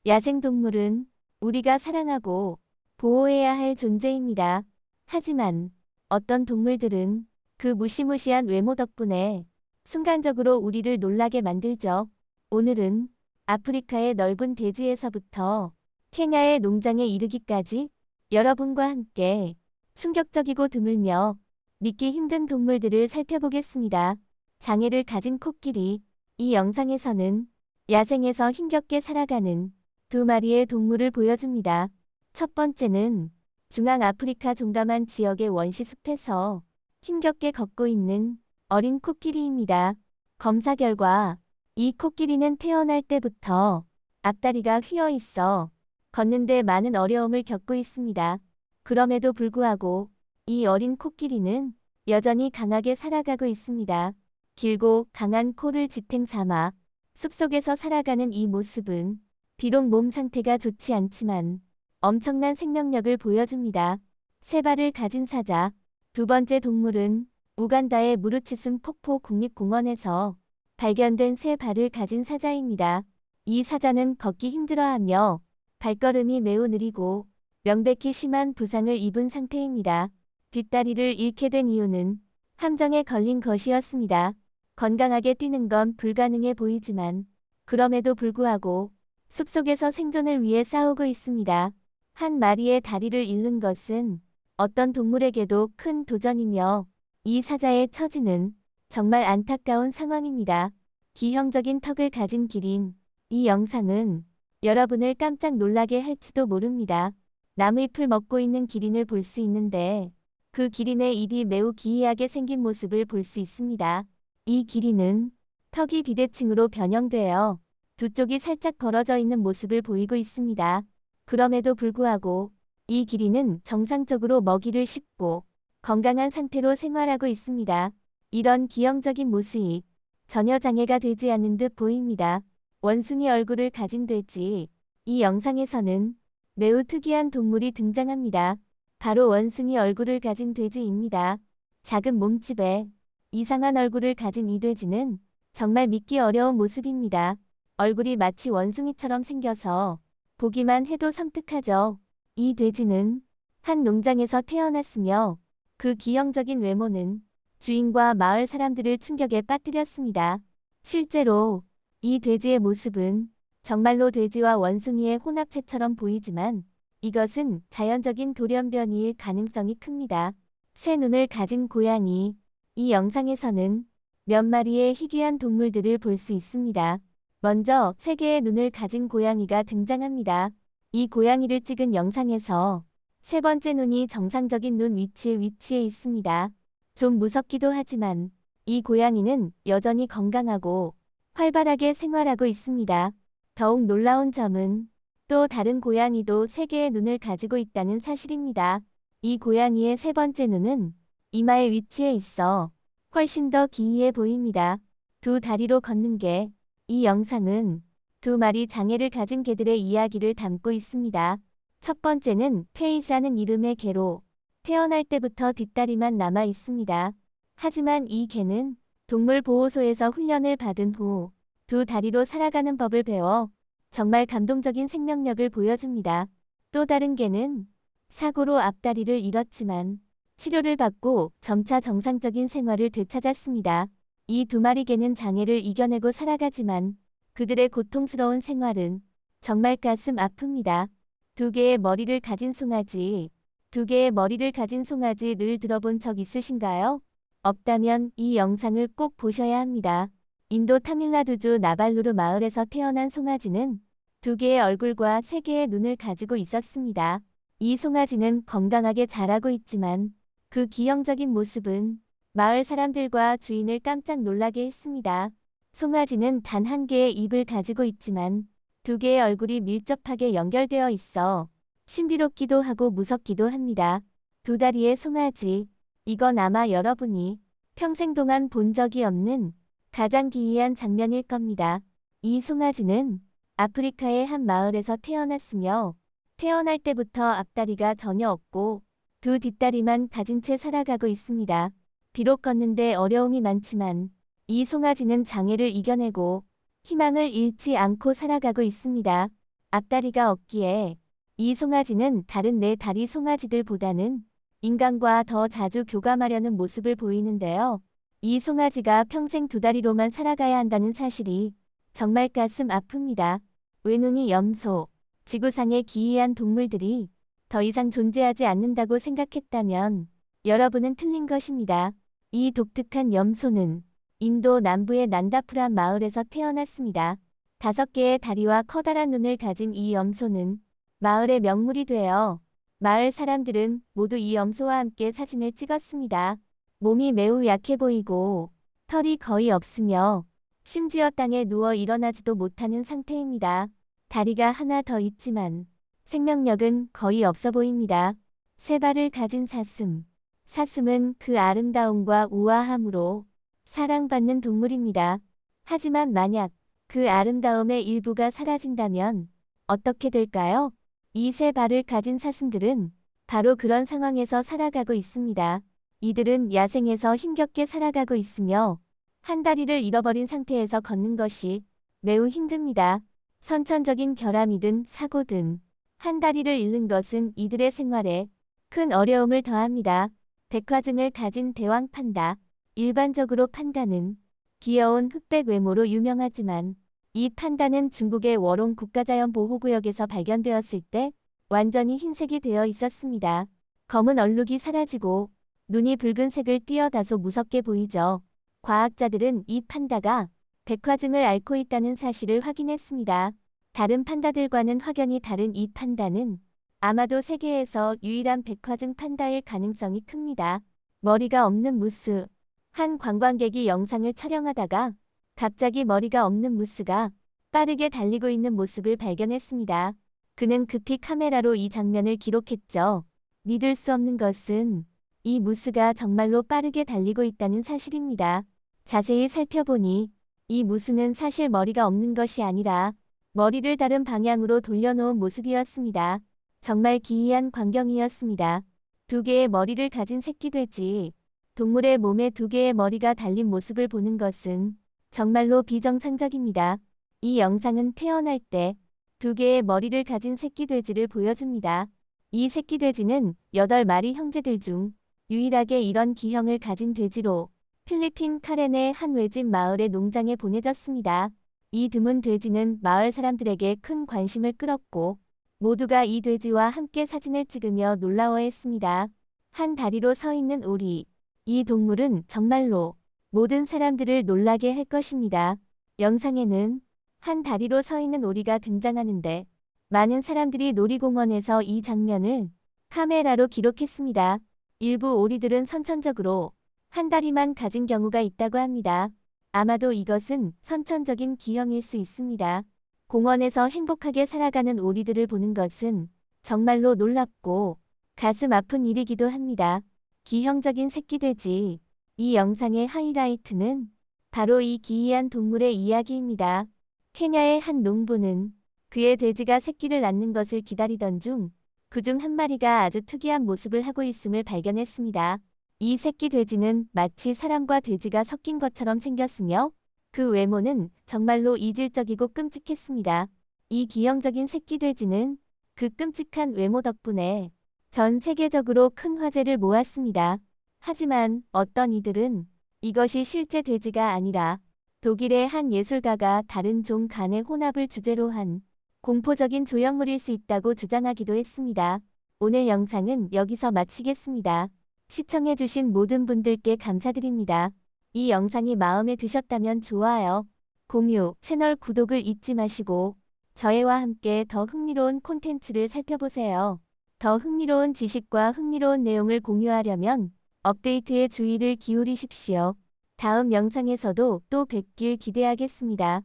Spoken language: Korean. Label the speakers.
Speaker 1: 야생동물은 우리가 사랑하고 보호해야 할 존재입니다. 하지만 어떤 동물들은 그 무시무시한 외모 덕분에 순간적으로 우리를 놀라게 만들죠. 오늘은 아프리카의 넓은 대지에서부터 케냐의 농장에 이르기까지 여러분과 함께 충격적이고 드물며 믿기 힘든 동물들을 살펴보겠습니다. 장애를 가진 코끼리. 이 영상에서는 야생에서 힘겹게 살아가는 두 마리의 동물을 보여줍니다. 첫 번째는 중앙아프리카 종다만 지역의 원시 숲에서 힘겹게 걷고 있는 어린 코끼리입니다. 검사 결과 이 코끼리는 태어날 때부터 앞다리가 휘어 있어 걷는데 많은 어려움을 겪고 있습니다. 그럼에도 불구하고 이 어린 코끼리는 여전히 강하게 살아가고 있습니다. 길고 강한 코를 지탱 삼아 숲속에서 살아가는 이 모습은 비록 몸 상태가 좋지 않지만 엄청난 생명력을 보여줍니다. 세 발을 가진 사자. 두 번째 동물은 우간다의 무르치슴 폭포 국립공원에서 발견된 세 발을 가진 사자입니다. 이 사자는 걷기 힘들어하며 발걸음이 매우 느리고 명백히 심한 부상을 입은 상태입니다. 뒷다리를 잃게 된 이유는 함정에 걸린 것이었습니다. 건강하게 뛰는 건 불가능해 보이지만 그럼에도 불구하고 숲속에서 생존을 위해 싸우고 있습니다. 한 마리의 다리를 잃는 것은 어떤 동물에게도 큰 도전이며 이 사자의 처지는 정말 안타까운 상황입니다. 기형적인 턱을 가진 기린. 이 영상은 여러분을 깜짝 놀라게 할지도 모릅니다. 나무잎을 먹고 있는 기린을 볼 수 있는데 그 기린의 입이 매우 기이하게 생긴 모습을 볼 수 있습니다. 이 기린은 턱이 비대칭으로 변형되어 두 쪽이 살짝 벌어져 있는 모습을 보이고 있습니다. 그럼에도 불구하고 이 기린은 정상적으로 먹이를 씹고 건강한 상태로 생활하고 있습니다. 이런 기형적인 모습이 전혀 장애가 되지 않는 듯 보입니다. 원숭이 얼굴을 가진 돼지. 이 영상에서는 매우 특이한 동물이 등장합니다. 바로 원숭이 얼굴을 가진 돼지입니다. 작은 몸집에 이상한 얼굴을 가진 이 돼지는 정말 믿기 어려운 모습입니다. 얼굴이 마치 원숭이처럼 생겨서 보기만 해도 섬뜩하죠. 이 돼지는 한 농장에서 태어났으며 그 기형적인 외모는 주인과 마을 사람들을 충격에 빠뜨렸습니다. 실제로 이 돼지의 모습은 정말로 돼지와 원숭이의 혼합체처럼 보이지만 이것은 자연적인 돌연변이일 가능성이 큽니다. 새 눈을 가진 고양이. 이 영상에서는 몇 마리의 희귀한 동물들을 볼 수 있습니다. 먼저 세 개의 눈을 가진 고양이가 등장합니다. 이 고양이를 찍은 영상에서 세 번째 눈이 정상적인 눈 위치에 위치해 있습니다. 좀 무섭기도 하지만 이 고양이는 여전히 건강하고 활발하게 생활하고 있습니다. 더욱 놀라운 점은 또 다른 고양이도 세 개의 눈을 가지고 있다는 사실입니다. 이 고양이의 세 번째 눈은 이마에 위치해 있어 훨씬 더 기이해 보입니다. 두 다리로 걷는 개. 이 영상은 두 마리 장애를 가진 개들의 이야기를 담고 있습니다. 첫 번째는 페이스라는 이름의 개로 태어날 때부터 뒷다리만 남아 있습니다. 하지만 이 개는 동물보호소에서 훈련을 받은 후 두 다리로 살아가는 법을 배워 정말 감동적인 생명력을 보여줍니다. 또 다른 개는 사고로 앞다리를 잃었지만 치료를 받고 점차 정상적인 생활을 되찾았습니다. 이 두 마리 개는 장애를 이겨내고 살아가지만 그들의 고통스러운 생활은 정말 가슴 아픕니다. 두 개의 머리를 가진 송아지. 두 개의 머리를 가진 송아지를 들어본 적 있으신가요? 없다면 이 영상을 꼭 보셔야 합니다. 인도 타밀나두주 나발루르 마을에서 태어난 송아지는 두 개의 얼굴과 세 개의 눈을 가지고 있었습니다. 이 송아지는 건강하게 자라고 있지만 그 기형적인 모습은 마을 사람들과 주인을 깜짝 놀라게 했습니다. 송아지는 단 한 개의 입을 가지고 있지만 두 개의 얼굴이 밀접하게 연결되어 있어 신비롭기도 하고 무섭기도 합니다. 두 다리의 송아지. 이건 아마 여러분이 평생 동안 본 적이 없는 가장 기이한 장면일 겁니다. 이 송아지는 아프리카의 한 마을에서 태어났으며 태어날 때부터 앞다리가 전혀 없고 두 뒷다리만 가진 채 살아가고 있습니다. 비록 걷는데 어려움이 많지만 이 송아지는 장애를 이겨내고 희망을 잃지 않고 살아가고 있습니다. 앞다리가 없기에 이 송아지는 다른 네 다리 송아지들보다는 인간과 더 자주 교감하려는 모습을 보이는데요. 이 송아지가 평생 두 다리로만 살아가야 한다는 사실이 정말 가슴 아픕니다. 외눈이 염소, 지구상의 기이한 동물들이 더 이상 존재하지 않는다고 생각했다면 여러분은 틀린 것입니다. 이 독특한 염소는 인도 남부의 난다푸란 마을에서 태어났습니다. 5개의 다리와 커다란 눈을 가진 이 염소는 마을의 명물이 되어 마을 사람들은 모두 이 염소와 함께 사진을 찍었습니다. 몸이 매우 약해 보이고 털이 거의 없으며 심지어 땅에 누워 일어나지도 못하는 상태입니다. 다리가 하나 더 있지만 생명력은 거의 없어 보입니다. 3발을 가진 사슴. 사슴은 그 아름다움과 우아함으로 사랑받는 동물입니다. 하지만 만약 그 아름다움의 일부가 사라진다면 어떻게 될까요? 이 3발을 가진 사슴들은 바로 그런 상황에서 살아가고 있습니다. 이들은 야생에서 힘겹게 살아가고 있으며 한 다리를 잃어버린 상태에서 걷는 것이 매우 힘듭니다. 선천적인 결함이든 사고든 한 다리를 잃는 것은 이들의 생활에 큰 어려움을 더합니다. 백화증을 가진 대왕 판다. 일반적으로 판다는 귀여운 흑백 외모로 유명하지만 이 판다는 중국의 워롱 국가자연 보호구역에서 발견되었을 때 완전히 흰색이 되어 있었습니다. 검은 얼룩이 사라지고 눈이 붉은색을 띠어 다소 무섭게 보이죠. 과학자들은 이 판다가 백화증을 앓고 있다는 사실을 확인했습니다. 다른 판다들과는 확연히 다른 이 판다는 아마도 세계에서 유일한 백화증 판다일 가능성이 큽니다. 머리가 없는 무스. 한 관광객이 영상을 촬영하다가 갑자기 머리가 없는 무스가 빠르게 달리고 있는 모습을 발견했습니다. 그는 급히 카메라로 이 장면을 기록했죠. 믿을 수 없는 것은 이 무스가 정말로 빠르게 달리고 있다는 사실입니다. 자세히 살펴보니 이 무스는 사실 머리가 없는 것이 아니라 머리를 다른 방향으로 돌려놓은 모습이었습니다. 정말 기이한 광경이었습니다. 2개의 머리를 가진 새끼 돼지. 동물의 몸에 2개의 머리가 달린 모습을 보는 것은 정말로 비정상적입니다. 이 영상은 태어날 때 2개의 머리를 가진 새끼 돼지를 보여줍니다. 이 새끼 돼지는 8마리 형제들 중 유일하게 이런 기형을 가진 돼지로 필리핀 카렌의 한 외진 마을의 농장에 보내졌습니다. 이 드문 돼지는 마을 사람들에게 큰 관심을 끌었고 모두가 이 돼지와 함께 사진을 찍으며 놀라워했습니다. 한 다리로 서 있는 오리. 이 동물은 정말로 모든 사람들을 놀라게 할 것입니다. 영상에는 한 다리로 서 있는 오리가 등장하는데 많은 사람들이 놀이공원에서 이 장면을 카메라로 기록했습니다. 일부 오리들은 선천적으로 한 다리만 가진 경우가 있다고 합니다. 아마도 이것은 선천적인 기형일 수 있습니다. 공원에서 행복하게 살아가는 오리들을 보는 것은 정말로 놀랍고 가슴 아픈 일이기도 합니다. 기형적인 새끼 돼지. 이 영상의 하이라이트는 바로 이 기이한 동물의 이야기입니다. 케냐의 한 농부는 그의 돼지가 새끼를 낳는 것을 기다리던 중 그중 한 마리가 아주 특이한 모습을 하고 있음을 발견했습니다. 이 새끼 돼지는 마치 사람과 돼지가 섞인 것처럼 생겼으며 그 외모는 정말로 이질적이고 끔찍했습니다. 이 기형적인 새끼 돼지는 그 끔찍한 외모 덕분에 전 세계적으로 큰 화제를 모았습니다. 하지만 어떤 이들은 이것이 실제 돼지가 아니라 독일의 한 예술가가 다른 종 간의 혼합을 주제로 한 공포적인 조형물일 수 있다고 주장하기도 했습니다. 오늘 영상은 여기서 마치겠습니다. 시청해주신 모든 분들께 감사드립니다. 이 영상이 마음에 드셨다면 좋아요, 공유, 채널 구독을 잊지 마시고 저희와 함께 더 흥미로운 콘텐츠를 살펴보세요. 더 흥미로운 지식과 흥미로운 내용을 공유하려면 업데이트에 주의를 기울이십시오. 다음 영상에서도 또 뵙길 기대하겠습니다.